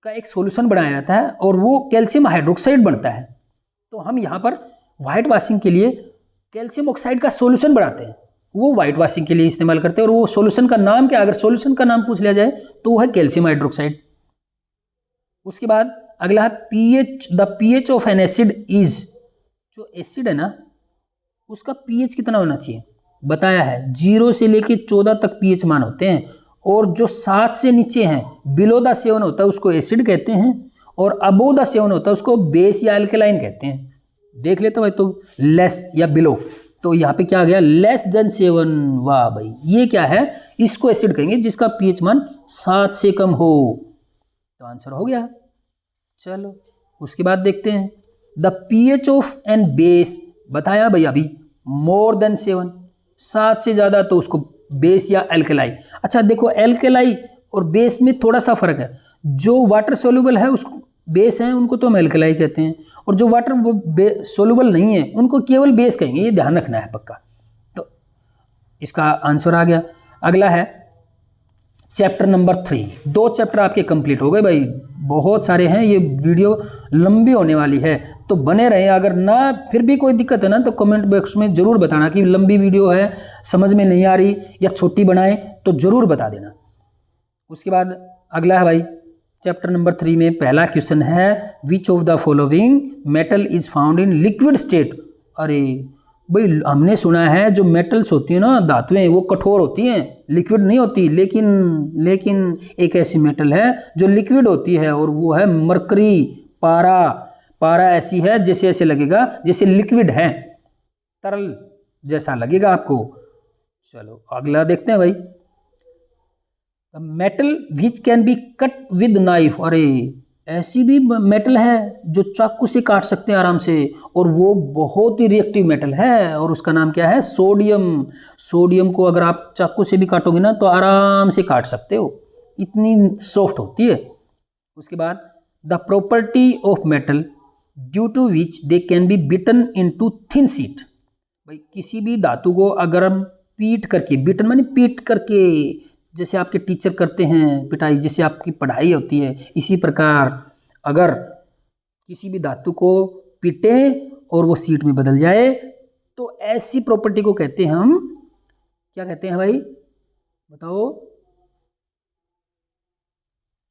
एक सॉल्यूशन बनाया जाता है और वो कैल्शियम हाइड्रोक्साइड बनता है। तो हम यहाँ पर व्हाइट वॉशिंग के लिए कैल्शियम ऑक्साइड का सॉल्यूशन बनाते हैं, वो व्हाइट वॉशिंग के लिए इस्तेमाल करते हैं। और वो सॉल्यूशन का नाम क्या, अगर सॉल्यूशन का नाम पूछ लिया जाए तो वो है कैल्शियम हाइड्रोक्साइड। उसके बाद अगला है pH, the pH of N acid is, जो एसिड है ना उसका पीएच कितना होना चाहिए बताया है, 0 से लेके 14 तक पीएच मान होते हैं, और जो 7 से नीचे हैं, बिलो द 7 होता है उसको एसिड कहते हैं, और अबोव द 7 होता है उसको बेस या अल्कलाइन कहते हैं। देख लेते भाई, तो लेस या बिलो, तो यहाँ पे क्या आ गया, लेस देन 7। वाह भाई, ये क्या है, इसको एसिड कहेंगे जिसका पीएच मान 7 से कम हो। तो आंसर हो गया। चलो उसके बाद देखते हैं, the pH of an base, बताया भाई अभी, मोर देन 7, 7 से ज़्यादा तो उसको बेस या एल्कलाई। अच्छा देखो, एल्कलाई और बेस में थोड़ा सा फर्क है। जो वाटर सोल्यूबल है उसको बेस हैं, उनको तो हम एल्कलाई कहते हैं, और जो वाटर सोल्यूबल नहीं है उनको केवल बेस कहेंगे। ये ध्यान रखना है पक्का। तो इसका आंसर आ गया। अगला है चैप्टर नंबर 3। 2 चैप्टर आपके कंप्लीट हो गए भाई, बहुत सारे हैं, ये वीडियो लंबी होने वाली है, तो बने रहे। अगर ना फिर भी कोई दिक्कत है ना, तो कमेंट बॉक्स में ज़रूर बताना कि लंबी वीडियो है, समझ में नहीं आ रही, या छोटी बनाएं तो ज़रूर बता देना। उसके बाद अगला है भाई चैप्टर नंबर 3 में पहला क्वेश्चन है, which of the following metal is found in liquid state. अरे भाई, हमने सुना है जो मेटल्स होती हैं ना, धातुएं, वो कठोर होती हैं, लिक्विड नहीं होती, लेकिन एक ऐसी मेटल है जो लिक्विड होती है, और वो है मरकरी। पारा ऐसी है जैसे ऐसे लगेगा जैसे लिक्विड है, तरल जैसा लगेगा आपको। चलो अगला देखते हैं भाई, metal which can be cut with knife. अरे ऐसी भी मेटल है जो चाकू से काट सकते हैं आराम से, और वो बहुत ही रिएक्टिव मेटल है, और उसका नाम क्या है, सोडियम। सोडियम को अगर आप चाकू से भी काटोगे ना तो आराम से काट सकते हो, इतनी सॉफ्ट होती है। उसके बाद the property of metal due to which they can be beaten into thin sheet. भाई किसी भी धातु को अगर हम पीट करके, बिटन माने पीट करके, जैसे आपके टीचर करते हैं पिटाई, जिससे आपकी पढ़ाई होती है, इसी प्रकार अगर किसी भी धातु को पीटे और वो सीट में बदल जाए तो ऐसी प्रॉपर्टी को कहते हैं हम, क्या कहते हैं भाई बताओ।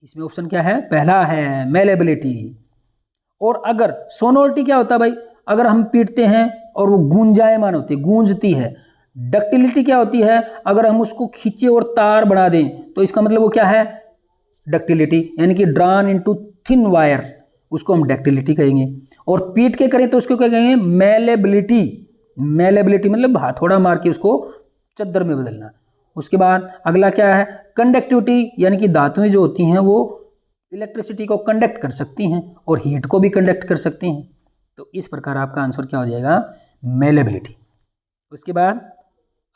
इसमें ऑप्शन क्या है, पहला है मेलेबिलिटी। और अगर सोनोरिटी क्या होता है भाई, अगर हम पीटते हैं और वो गूंजायमान होती है, गूंजती है। डक्टिलिटी क्या होती है, अगर हम उसको खींचे और तार बना दें तो इसका मतलब वो क्या है, डक्टिलिटी, यानी कि ड्रॉन इनटू थिन वायर, उसको हम डक्टिलिटी कहेंगे। और पीट के करें तो उसको क्या कहेंगे, मेलेबिलिटी। मेलेबिलिटी मतलब हथौड़ा मार के उसको चद्दर में बदलना। उसके बाद अगला क्या है, कंडक्टिविटी, यानी कि धातुएं जो होती हैं वो इलेक्ट्रिसिटी को कंडक्ट कर सकती हैं और हीट को भी कंडक्ट कर सकती हैं। तो इस प्रकार आपका आंसर क्या हो जाएगा, मेलेबिलिटी। उसके बाद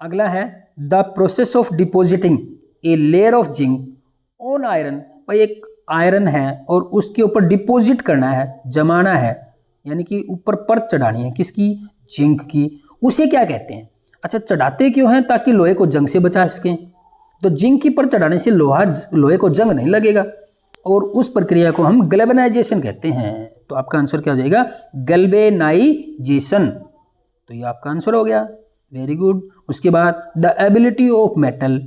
अगला है the process of depositing a layer of zinc on iron. भाई एक आयरन है और उसके ऊपर डिपॉजिट करना है, जमाना है, यानी कि ऊपर परत चढ़ानी है, किसकी, जिंक की, उसे क्या कहते हैं। अच्छा चढ़ाते क्यों हैं, ताकि लोहे को जंग से बचा सकें। तो जिंक की परत चढ़ाने से लोहे को जंग नहीं लगेगा, और उस प्रक्रिया को हम गैल्वेनाइजेशन कहते हैं। तो आपका आंसर क्या हो जाएगा, गैल्वेनाइजेशन। तो ये आपका आंसर हो गया, वेरी गुड। उसके बाद the ability of metal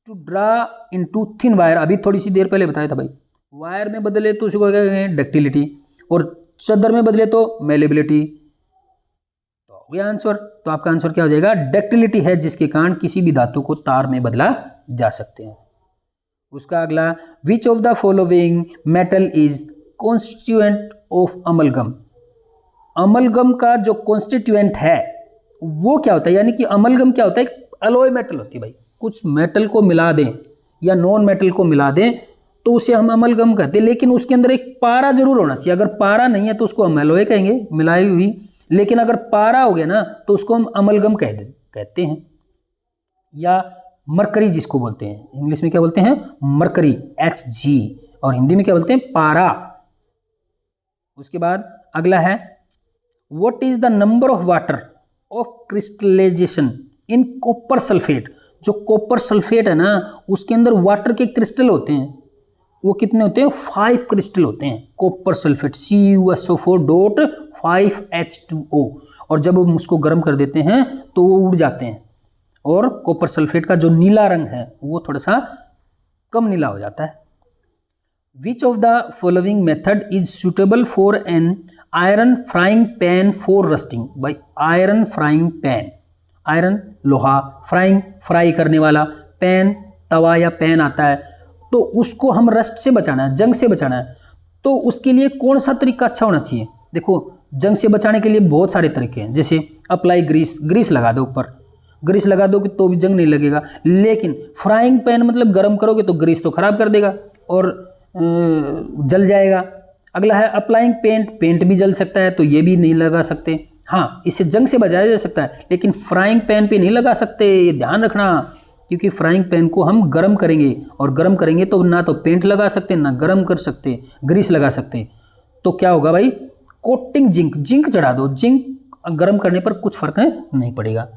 to draw into thin wire, अभी थोड़ी सी देर पहले बताया था भाई, वायर में बदले तो उसको क्या कहेंगे, डक्टिलिटी, और चद्दर में बदले तो मेलेबिलिटी। तो हो गया आंसर। तो आपका आंसर क्या हो जाएगा, डक्टिलिटी है, जिसके कारण किसी भी धातु को तार में बदला जा सकते हैं। उसका अगला, which of the following metal is constituent of amalgam. Amalgam का जो कॉन्स्टिट्यूएंट है वो क्या होता है, यानी कि अमलगम क्या होता है, अलॉय मेटल होती है भाई। कुछ मेटल को मिला दें या नॉन मेटल को मिला दें तो उसे हम अमलगम कहते हैं, लेकिन उसके अंदर एक पारा जरूर होना चाहिए। अगर पारा नहीं है तो उसको हम अलॉय कहेंगे, मिलाई हुई, लेकिन अगर पारा हो गया ना तो उसको हम अमलगम कहते हैं, या मरकरी जिसको बोलते हैं, इंग्लिश में क्या बोलते हैं, मरकरी, Hg, और हिंदी में क्या बोलते हैं, पारा। उसके बाद अगला है, what is the number of water of crystallisation in copper sulphate. जो कॉपर सल्फेट है ना उसके अंदर वाटर के क्रिस्टल होते हैं, वो कितने होते हैं, 5 क्रिस्टल होते हैं कॉपर सल्फेट, CuSO4.5H2O। और जब हम उसको गर्म कर देते हैं तो वो उड़ जाते हैं, और कॉपर सल्फेट का जो नीला रंग है वो थोड़ा सा कम नीला हो जाता है। Which of the following method is suitable for an iron frying pan for rusting. भाई आयरन फ्राइंग पैन, आयरन लोहा, फ्राइंग फ्राई करने वाला, पैन तवा या पैन आता है, तो उसको हम रस्ट से बचाना है, जंग से बचाना है। तो उसके लिए कौन सा तरीका अच्छा होना चाहिए। देखो जंग से बचाने के लिए बहुत सारे तरीके हैं, जैसे अप्लाई ग्रीस, ग्रीस लगा दो ऊपर, ग्रीस लगा दोगे तो भी जंग नहीं लगेगा। लेकिन फ्राइंग पैन मतलब गर्म करोगे तो ग्रीस तो खराब कर देगा और जल जाएगा। अगला है अप्लाइंग पेंट, पेंट भी जल सकता है तो ये भी नहीं लगा सकते। हाँ, इसे जंग से बचाया जा सकता है लेकिन फ्राइंग पैन पे नहीं लगा सकते, ये ध्यान रखना, क्योंकि फ्राइंग पैन को हम गर्म करेंगे और गर्म करेंगे तो ना तो पेंट लगा सकते, ना गर्म कर सकते, ग्रीस लगा सकते। तो क्या होगा भाई, कोटिंग जिंक, जिंक चढ़ा दो, जिंक गर्म करने पर कुछ फर्क नहीं पड़ेगा।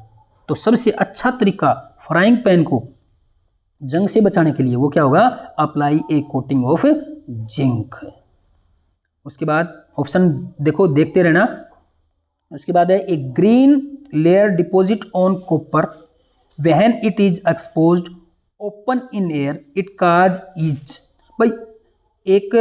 तो सबसे अच्छा तरीका फ्राइंग पैन को जंग से बचाने के लिए वो क्या होगा, apply a coating of zinc. उसके बाद ऑप्शन देखो, देखते रहना। उसके बाद है a green layer deposit on copper when it is exposed open in air it cause is. भाई एक